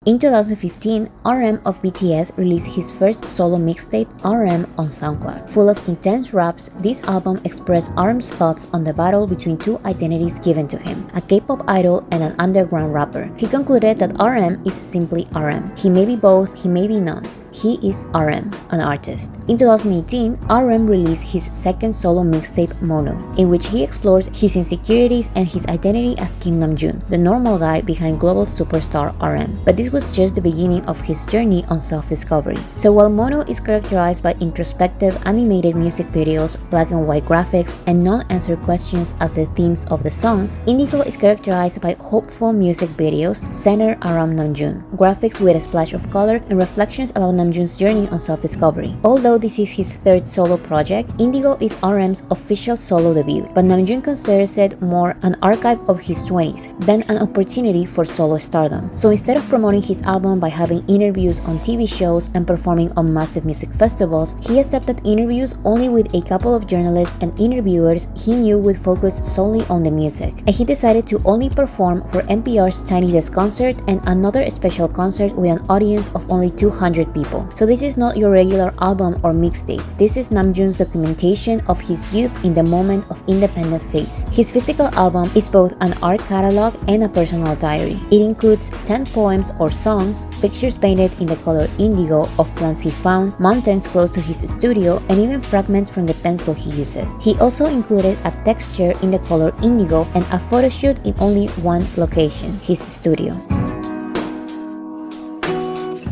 In 2015, RM of BTS released his first solo mixtape, RM, on SoundCloud. Full of intense raps, this album expressed RM's thoughts on the battle between two identities given to him, a K-pop idol and an underground rapper. He concluded that RM is simply RM. He may be both, he may be none. He is RM, an artist. In 2018, RM released his second solo mixtape, Mono, in which he explores his insecurities and his identity as Kim Namjoon, the normal guy behind global superstar RM. But this was just the beginning of his journey on self-discovery. So while Mono is characterized by introspective animated music videos, black and white graphics, and non-answered questions as the themes of the songs, Indigo is characterized by hopeful music videos centered around Namjoon, graphics with a splash of color, and reflections about Namjoon's journey on self-discovery. Although this is his third solo project, Indigo is RM's official solo debut, but Namjoon considers it more an archive of his 20s than an opportunity for solo stardom. So instead of promoting his album by having interviews on TV shows and performing on massive music festivals, he accepted interviews only with a couple of journalists and interviewers he knew would focus solely on the music. And he decided to only perform for NPR's Tiny Desk concert and another special concert with an audience of only 200 people. So this is not your regular album or mixtape. This is Namjoon's documentation of his youth in the moment of independent phase. His physical album is both an art catalog and a personal diary. It includes 10 poems or songs, pictures painted in the color indigo of plants he found, mountains close to his studio, and even fragments from the pencil he uses. He also included a texture in the color indigo and a photo shoot in only one location, his studio.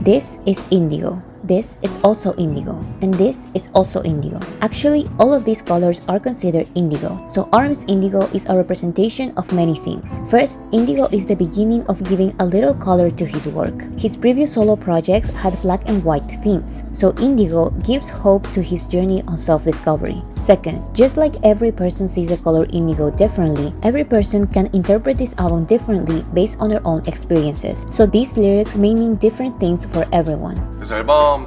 This is indigo. This is also indigo, and this is also indigo. Actually, all of these colors are considered indigo, so RM's indigo is a representation of many things. First, indigo is the beginning of giving a little color to his work. His previous solo projects had black and white themes, so indigo gives hope to his journey on self-discovery. Second, just like every person sees the color indigo differently, every person can interpret this album differently based on their own experiences, so these lyrics may mean different things for everyone. 그래서 앨범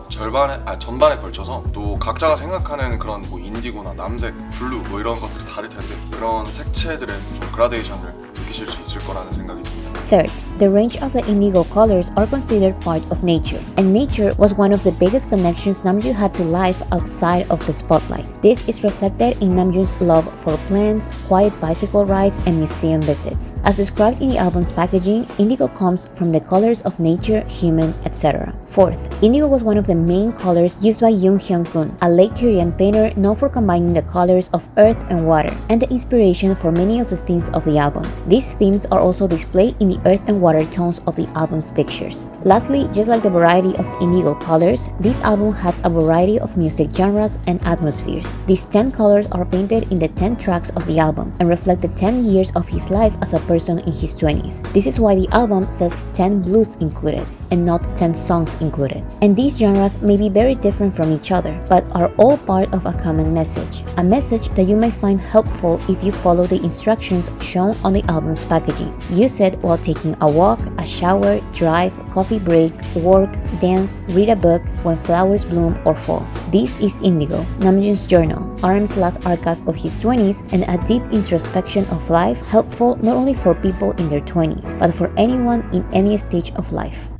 전반에 걸쳐서 또 각자가 생각하는 그런 뭐 인디고나 남색, 블루 뭐 이런 것들이 다를 텐데 그런 색채들의 좀 그라데이션을 느끼실 수 있을 거라는 생각이 듭니다. Third, the range of the indigo colors are considered part of nature, and nature was one of the biggest connections Namjoon had to life outside of the spotlight. This is reflected in Namjoon's love for plants, quiet bicycle rides, and museum visits. As described in the album's packaging, indigo comes from the colors of nature, human, etc. Fourth, indigo was one of the main colors used by Yoon Hyun-kun, a late Korean painter known for combining the colors of earth and water, and the inspiration for many of the themes of the album. These themes are also displayed in the earth and water tones of the album's pictures. Lastly, just like the variety of indigo colors, this album has a variety of music genres and atmospheres. These 10 colors are painted in the 10 tracks of the album and reflect the 10 years of his life as a person in his 20s. This is why the album says 10 blues included and not 10 songs included. And these genres may be very different from each other, but are all part of a common message, a message that you may find helpful if you follow the instructions shown on the album's packaging. Use it while taking a walk, a shower, drive, coffee break, work, dance, read a book, when flowers bloom or fall. This is Indigo, Namjoon's journal, RM's last archive of his 20s, and a deep introspection of life, helpful not only for people in their 20s, but for anyone in any stage of life.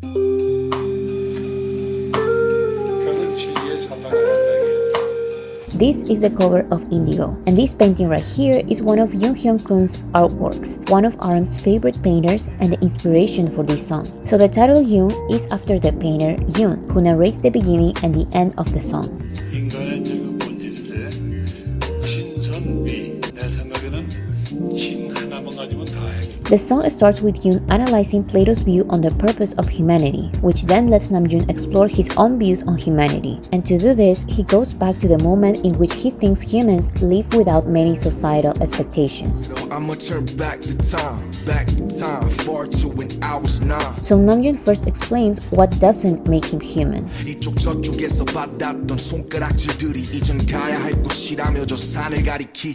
This is the cover of Indigo, and this painting right here is one of Yoon Hyun-kun's artworks, one of RM's favorite painters and the inspiration for this song. So the title Yoon is after the painter Yoon, who narrates the beginning and the end of the song. The song starts with Yoon analyzing Plato's view on the purpose of humanity, which then lets Namjoon explore his own views on humanity. And to do this, he goes back to the moment in which he thinks humans live without many societal expectations. So Namjoon first explains what doesn't make him human.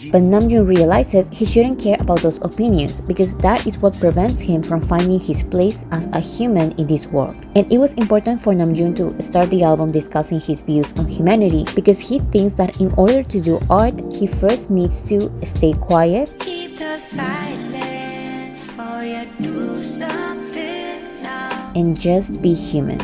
But Namjoon realizes he shouldn't care about those opinions because that is what prevents him from finding his place as a human in this world. And it was important for Namjoon to start the album discussing his views on humanity because he thinks that in order to do art, he first needs to stay quiet, keep the silence, or you do something now, and just be human.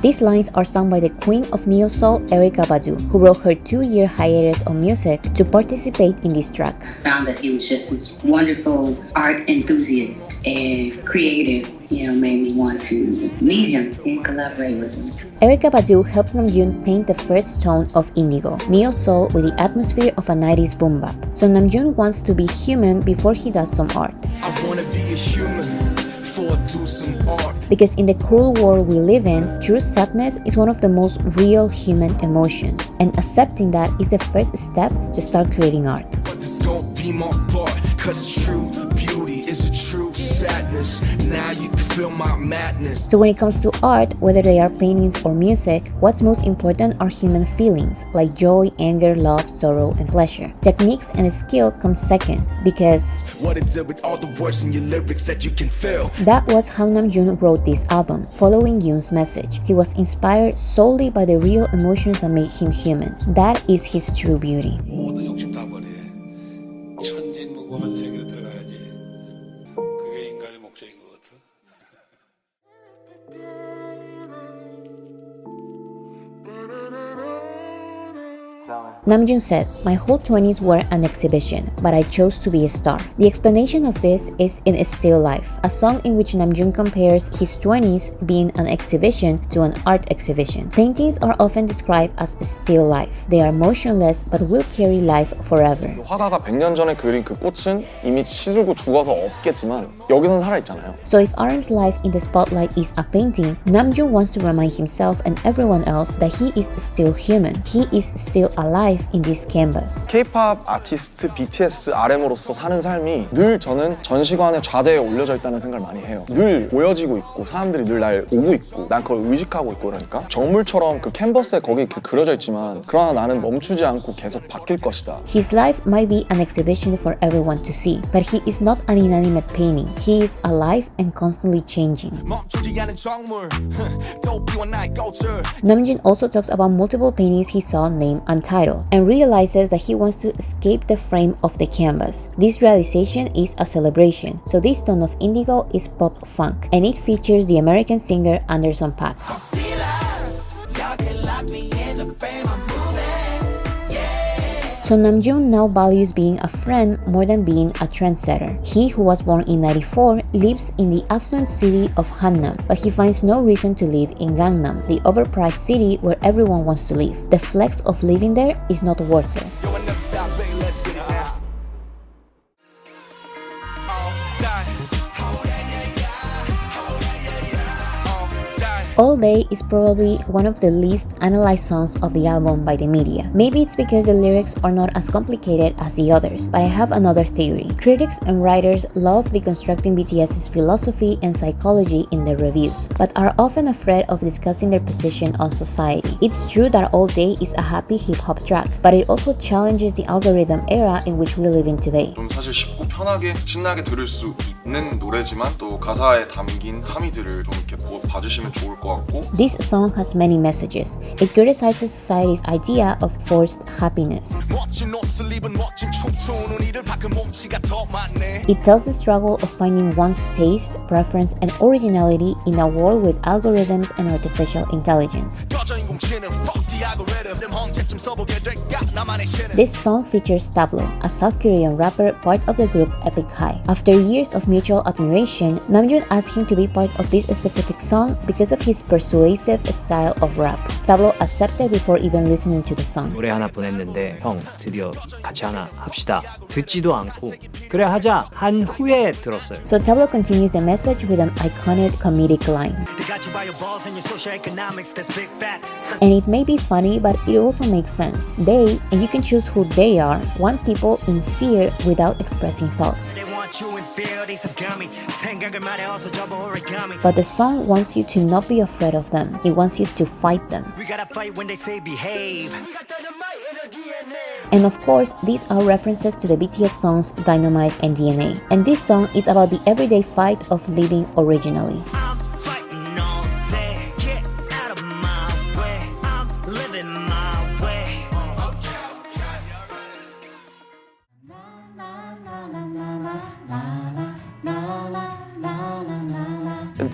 These lines are sung by the queen of neo-soul, Erykah Badu, who broke her 2-year hiatus on music to participate in this track. I found that he was just this wonderful art enthusiast and creative, made me want to meet him and collaborate with him. Erykah Badu helps Namjoon paint the first tone of indigo, neo-soul with the atmosphere of a 90s boom bap. So Namjoon wants to be human before he does some art. I wanna be a human before I do some art. Because in the cruel world we live in, true sadness is one of the most real human emotions, and accepting that is the first step to start creating art. But this gon' be my part, 'cause true beauty is a true sadness. Now you can feel my madness. So when it comes to art, whether they are paintings or music, what's most important are human feelings like joy, anger, love, sorrow, and pleasure. Techniques and skill come second, because What it did with all the words in your lyrics that you can feel. that was how Namjoon wrote this album, following Yoon's message. He was inspired solely by the real emotions that make him human. That is his true beauty. 모든 욕심 다 버려. 천진무구한 세계로 들어가야지. 그게 인간의 목적인 것 같아. Namjoon said, "My whole 20s were an exhibition, but I chose to be a star." The explanation of this is in Still Life, a song in which Namjoon compares his 20s being an exhibition to an art exhibition. Paintings are often described as still life. They are motionless but will carry life forever. 화가가 100년 전에 그린 그 꽃은 이미 시들고 죽어서 없겠지만 여기선 살아있잖아요. So if RM's life in the spotlight is a painting, Namjoon wants to remind himself and everyone else that he is still human. He is still alive in this canvas. K-pop 아티스트 BTS RM으로서 사는 삶이 늘 저는 전시관의 좌대에 올려져 있다는 생각을 많이 해요. 늘 보여지고 있고 사람들이 늘 날 오고 있고 난 그걸 의식하고 있고 그러니까 정물처럼 그 캔버스에 거기 이렇게 그려져 있지만 그러나 나는 멈추지 않고 계속 바뀔 것이다. His life might be an exhibition for everyone to see, but he is not an inanimate painting. He is alive and constantly changing. 멈추지 않은 정물, 도피와 나의 꽃을. Namjoon also talks about multiple paintings he saw named Untitled, and realizes that he wants to escape the frame of the canvas. This realization is a celebration, so this tone of indigo is pop funk, and it features the American singer Anderson .Paak. So Namjoon now values being a friend more than being a trendsetter. He, who was born in 94, lives in the affluent city of Hanam, but he finds no reason to live in Gangnam, the overpriced city where everyone wants to live. The flex of living there is not worth it. Yo, I never stop, baby, let's get it now. All time. All Day is probably one of the least analyzed songs of the album by the media. Maybe it's because the lyrics are not as complicated as the others, but I have another theory. Critics and writers love deconstructing BTS's philosophy and psychology in their reviews, but are often afraid of discussing their position on society. It's true that All Day is a happy hip-hop track, but it also challenges the algorithm era in which we live in today. 좀 사실 쉽고 편하게 신나게 들을 수 있는 노래지만 또 가사에 담긴 함의들을 좀 이렇게 봐주시면 좋을 것 같고. This song has many messages. It criticizes society's idea of forced happiness. 멋진 옷을 입은 멋진 춤추는 이들 밖에 몸치가 더 많네. It tells the struggle of finding one's taste, preference, and originality in a world with algorithms and artificial intelligence. 여자 인공지능 fuck the algorithm. 언제쯤 써보게 될까 나만의 신은. This song features Tablo, a South Korean rapper part of the group Epic High. After years of mutual admiration, Namjoon asked him to be part of this specific song because of his persuasive style of rap. Tablo accepted before even listening to the song. 노래 하나 보냈는데 형 드디어 같이 하나 합시다. 듣지도 않고 그래 하자 한 후에 들었어요. So Tablo continues the message with an iconic comedic line. And it may be funny, but it also makes sense. They, and you can choose who they are, want people in fear without expressing thoughts. But the song wants you to not be afraid of them. It wants you to fight them. And of course, these are references to the BTS songs Dynamite and DNA. And this song is about the everyday fight of living originally.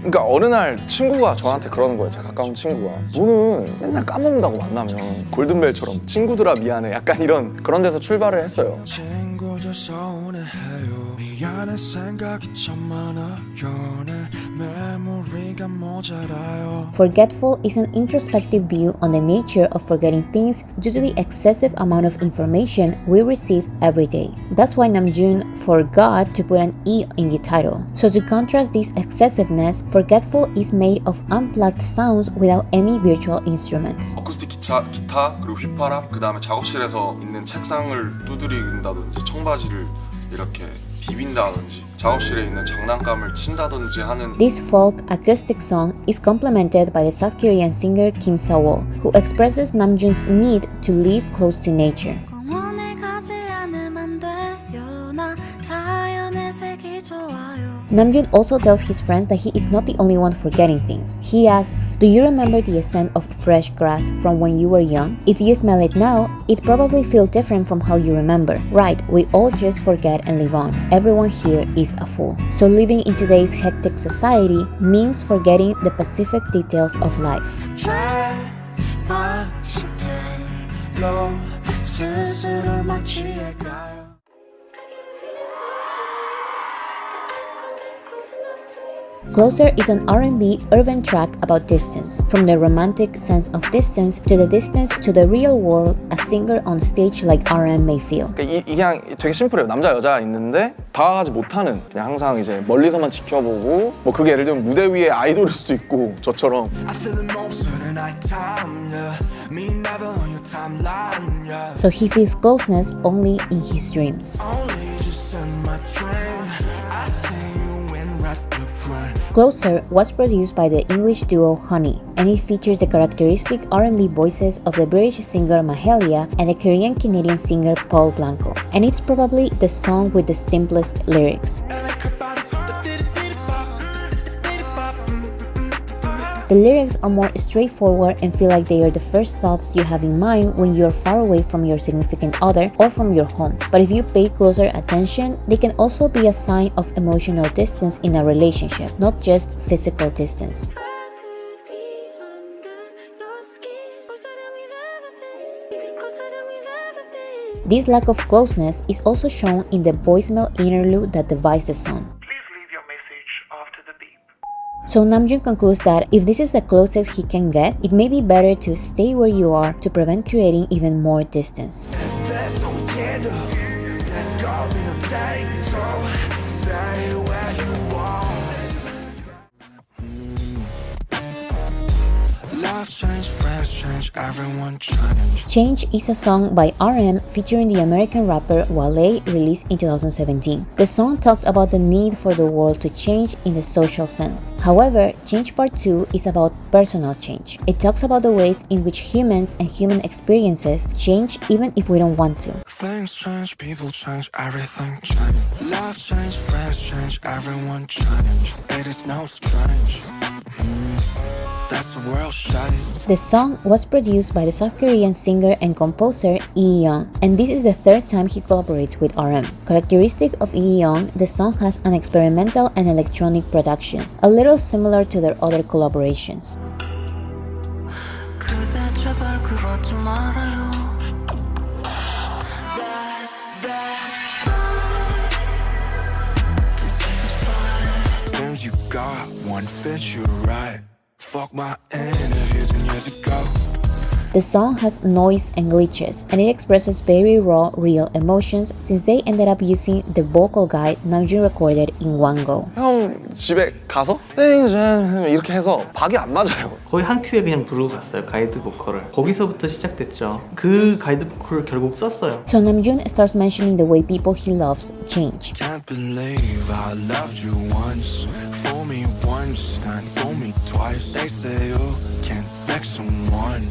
그러니까 어느 날 친구가 저한테 그러는 거예요. 제 가까운 친구가 너는 맨날 까먹는다고 만나면 골든벨처럼 친구들아 미안해 약간 이런 그런 데서 출발을 했어요. 친구들 서운해해요 미안해 생각이 참 많아요 내 메모리가 모자라요 Forgetful is an introspective view on the nature of forgetting things due to the excessive amount of information we receive every day. That's why Namjoon forgot to put an E in the title. So to contrast this excessiveness, Forgetful is made of unplugged sounds without any virtual instruments. 어쿠스틱 기타 그리고 휘파람 그 다음에 작업실에서 있는 책상을 두드린다든지 청바지를 이렇게 비빈다든지 작업실에 있는 장난감을 친다든지 하는 This folk acoustic song is complemented by the South Korean singer Kim Seo-wol, who expresses Namjoon's need to live close to nature. 공원에 가지 않으면 돼요 나 자연의 색이 좋아요 Namjoon also tells his friends that he is not the only one forgetting things. He asks, do you remember the scent of fresh grass from when you were young? If you smell it now, it probably feels different from how you remember. Right, we all just forget and live on. Everyone here is a fool. So living in today's hectic society means forgetting the specific details of life. 스스로 마치할까요 Closer is an R&B urban track about distance, from the romantic sense of distance to the real world a singer on stage like RM may feel. 그냥 되게 심플해요. 남자 여자 있는데 다가가지 못하는 그냥 항상 이제 멀리서만 지켜보고 뭐 그게 예를 들면 무대 위에 아이돌일 수도 있고 저처럼 So he feels closeness only in his dreams. Closer was produced by the English duo Honey, and it features the characteristic R&B voices of the British singer Mahalia and the Korean-Canadian singer Paul Blanco. And it's probably the song with the simplest lyrics. The lyrics are more straightforward and feel like they are the first thoughts you have in mind when you are far away from your significant other or from your home. But if you pay closer attention, they can also be a sign of emotional distance in a relationship, not just physical distance. This lack of closeness is also shown in the voicemail interlude that divides the song. So Namjoon concludes that if this is the closest he can get, it may be better to stay where you are to prevent creating even more distance. Change is a song by RM featuring the American rapper Wale, released in 2017. The song talked about the need for the world to change in the social sense. However, Change Part 2 is about personal change. It talks about the ways in which humans and human experiences change even if we don't want to. Things change, people change, everything change. Love change, friends change, everyone change. It is no strange. That's the world shine. The song was produced by the South Korean singer and composer Lee Young, and this is the third time he collaborates with RM. Characteristic of Lee Young, the song has an experimental and electronic production, a little similar to their other collaborations. Things you got, one fits you right. Fuck my interviews and years ago. The song has noise and glitches, and it expresses very raw, real emotions since they ended up using the vocal guide Namjoon recorded in one go. 형 집에 가서 이렇게 해서 박이 안 맞아요. 거의 한 큐에 그냥 부르고 갔어요. 가이드 보컬을. 거기서부터 시작됐죠. 그 가이드 보컬을 결국 썼어요. So Namjoon starts mentioning the way people he loves change. Can't believe I loved you once. Fool me once, then fool me twice. They say you can't fix someone.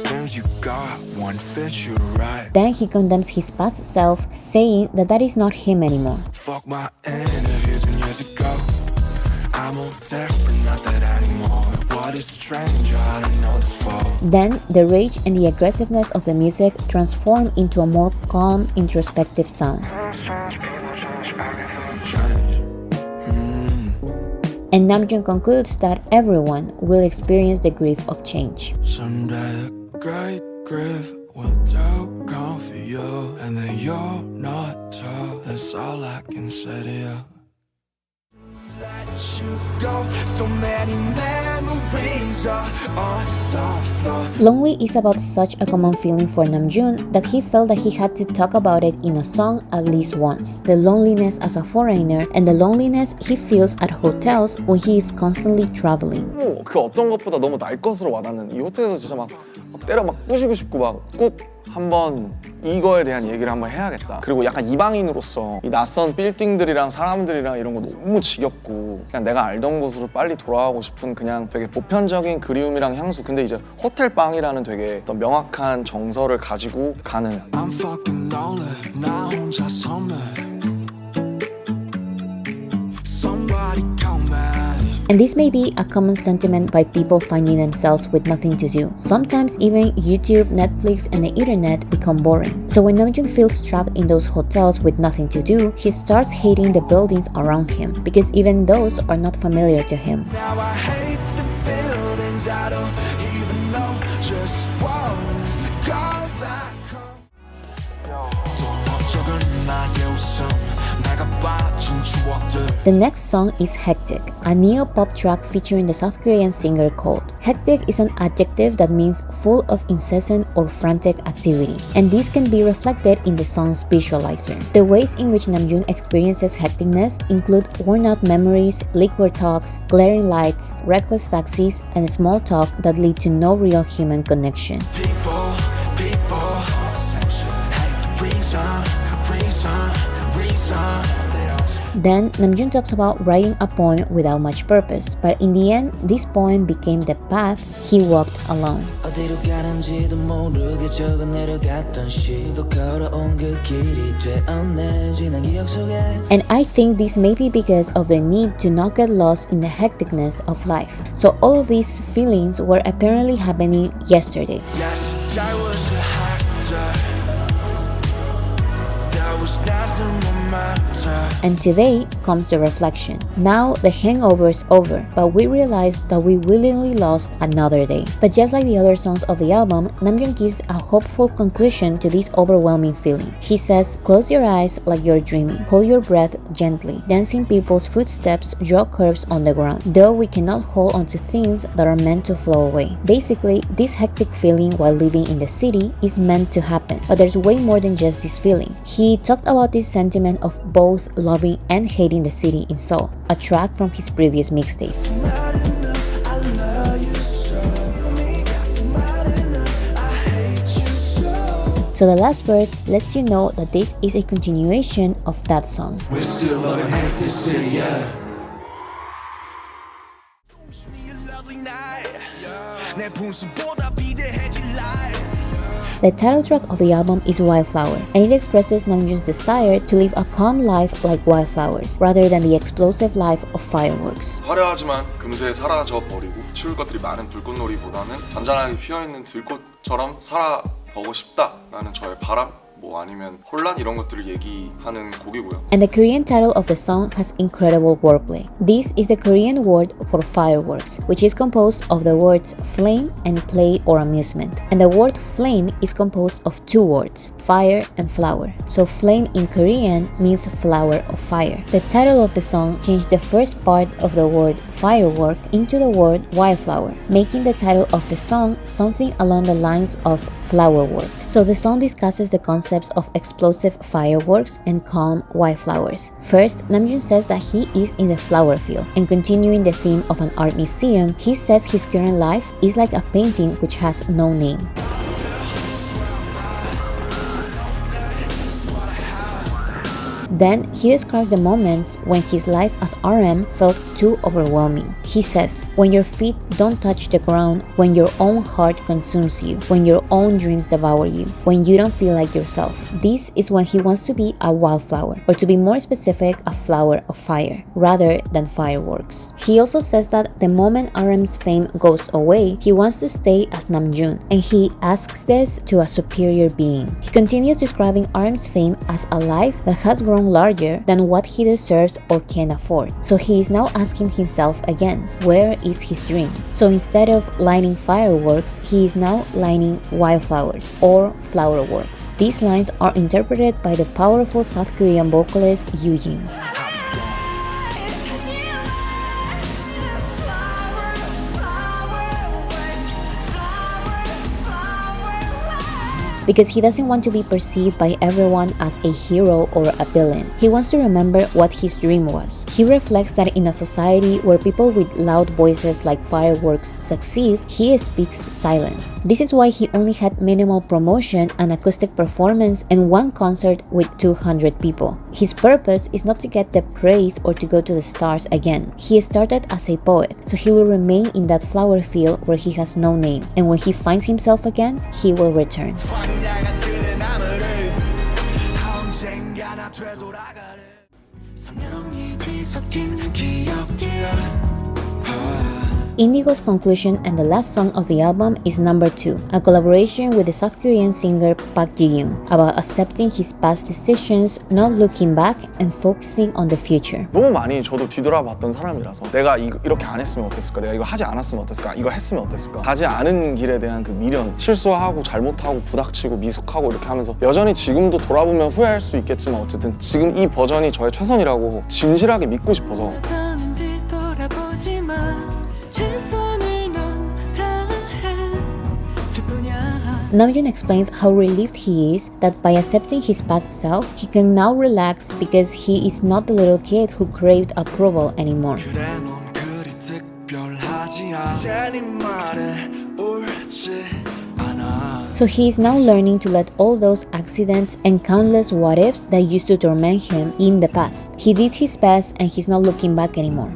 Things you got, one fits you right. Then he condemns his past self, saying that is not him anymore. Fuck my interviews and years ago. I'm all different, not that anymore. What is strange, I don't know this for. Then the rage and the aggressiveness of the music transform into a more calm, introspective sound. Change. And Namjoon concludes that everyone will experience the grief of change. Someday a great grief will do come for you, and then you're not tall. That's all I can say to you. Let you go. So many memories are on the floor. Lonely is about such a common feeling for Namjoon that he felt that he had to talk about it in a song at least once. The loneliness as a foreigner and the loneliness he feels at hotels when he is constantly traveling. 그 어떤 것보다 너무 날 것으로 와닿는 이 호텔에서 진짜 막 때려 막 부시고 싶고 막 꼭 한번 이거에 대한 얘기를 한번 해야겠다. 그리고 약간 이방인으로서 이 낯선 빌딩들이랑 사람들이랑 이런 거 너무 지겹고 그냥 내가 알던 곳으로 빨리 돌아가고 싶은 그냥 되게 보편적인 그리움이랑 향수. 근데 이제 호텔 방이라는 되게 어떤 명확한 정서를 가지고 가는. I'm fucking lonely. 나 혼자 섬에. Somebody call me. And this may be a common sentiment by people finding themselves with nothing to do. Sometimes even YouTube, Netflix, and the internet become boring. So when Namjoon feels trapped in those hotels with nothing to do, he starts hating the buildings around him because even those are not familiar to him. Now I hate the buildings. I don't even know just what go back home. The next song is Hectic, a neo-pop track featuring the South Korean singer Cold. Hectic is an adjective that means full of incessant or frantic activity, and this can be reflected in the song's visualizer. The ways in which Namjoon experiences hecticness include worn-out memories, liquor talks, glaring lights, reckless taxis, and small talk that lead to no real human connection. People, hate the reason. Then, Namjoon talks about writing a poem without much purpose, but in the end, this poem became the path he walked alone. And I think this may be because of the need to not get lost in the hecticness of life. So all of these feelings were apparently happening yesterday. Yes, I was a actor. There was nothing more matter. And today comes the reflection. Now the hangover is over, but we realize that we willingly lost another day. But just like the other songs of the album, Namjoon gives a hopeful conclusion to this overwhelming feeling. He says, close your eyes like you're dreaming. Hold your breath gently. Dancing people's footsteps draw curves on the ground, though we cannot hold onto things that are meant to flow away. Basically, this hectic feeling while living in the city is meant to happen, but there's way more than just this feeling. He talked about this sentiment of both loving and hating the city in Seoul, a track from his previous mixtape. So the last verse lets you know that this is a continuation of that song. We're still loving hate this city, yeah. The title track of the album is Wildflower, and it expresses Namjoon's desire to live a calm life like wildflowers, rather than the explosive life of fireworks. 화려하지만 금세 사라져 버리고 치울 것들이 많은 불꽃놀이보다는 잔잔하게 피어있는 들꽃처럼 살아보고 싶다라는 저의 바람, 뭐 아니면 혼란 이런 것들을 얘기하는 곡이고요. And the Korean title of the song has incredible wordplay. This is the Korean word for fireworks, which is composed of the words flame and play or amusement. And the word flame is composed of two words, fire and flower. So flame in Korean means flower of fire. The title of the song changed the first part of the word firework into the word wildflower, making the title of the song something along the lines of flower work. So the song discusses the concepts of explosive fireworks and calm wildflowers. First, Namjoon says that he is in the flower field, and continuing the theme of an art museum, he says his current life is like a painting which has no name. Then he describes the moments when his life as RM felt too overwhelming. He says, when your feet don't touch the ground, when your own heart consumes you, when your own dreams devour you, when you don't feel like yourself. This is when he wants to be a wildflower, or to be more specific, a flower of fire, rather than fireworks. He also says that the moment RM's fame goes away, he wants to stay as Namjoon, and he asks this to a superior being. He continues describing RM's fame as a life that has grown larger than what he deserves or can afford. So he is now asking himself again, where is his dream? So instead of lighting fireworks, he is now lighting wildflowers or flower works. These lines are interpreted by the powerful South Korean vocalist Yoo-jin. Because he doesn't want to be perceived by everyone as a hero or a villain. He wants to remember what his dream was. He reflects that in a society where people with loud voices like fireworks succeed, he speaks silence. This is why he only had minimal promotion, an acoustic performance, and one concert with 200 people. His purpose is not to get the praise or to go to the stars again. He started as a poet, so he will remain in that flower field where he has no name, and when he finds himself again, he will return. Indigo's conclusion and the last song of the album is number 2, a collaboration with the South Korean singer Park Ji-young about accepting his past decisions, not looking back, and focusing on the future. 너무 많이 저도 뒤돌아봤던 사람이라서 내가 이렇게 안 했으면 어땠을까? 내가 이거 하지 않았으면 어땠을까? 이거 했으면 어땠을까? 가지 않은 길에 대한 그 미련, 실수하고 잘못하고 부닥치고 미숙하고 이렇게 하면서 여전히 지금도 돌아보면 후회할 수 있겠지만 어쨌든 지금 이 버전이 저의 최선이라고 진실하게 믿고 싶어서 Namjoon explains how relieved he is that by accepting his past self, he can now relax because he is not the little kid who craved approval anymore. So he is now learning to let all those accidents and countless what-ifs that used to torment him in the past. He did his best and he's not looking back anymore.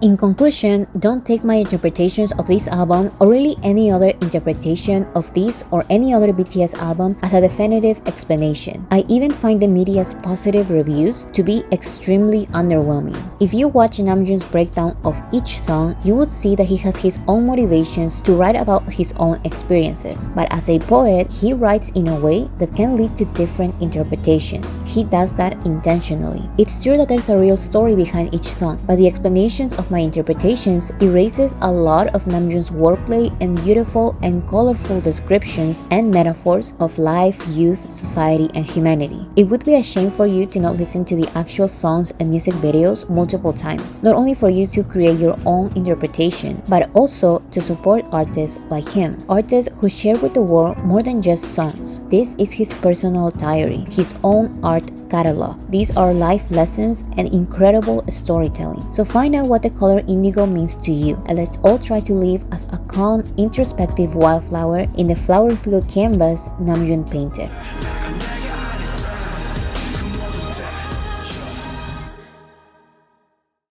In conclusion, don't take my interpretations of this album or really any other interpretation of this or any other BTS album as a definitive explanation. I even find the media's positive reviews to be extremely underwhelming. If you watch Namjoon's breakdown of each song, you would see that he has his own motivations to write about his own experiences. But as a poet, he writes in a way that can lead to different interpretations. He does that intentionally. It's true that there's a real story behind each song, but the explanations of my interpretations erases a lot of Namjoon's wordplay and beautiful and colorful descriptions and metaphors of life, youth, society, and humanity. It would be a shame for you to not listen to the actual songs and music videos multiple times, not only for you to create your own interpretation, but also to support artists like him, artists who share with the world more than just songs. This is his personal diary, his own art catalog. These are life lessons and incredible storytelling. So find out what the color indigo means to you, and let's all try to live as a calm, introspective wildflower in the flower-filled canvas Namjoon painted.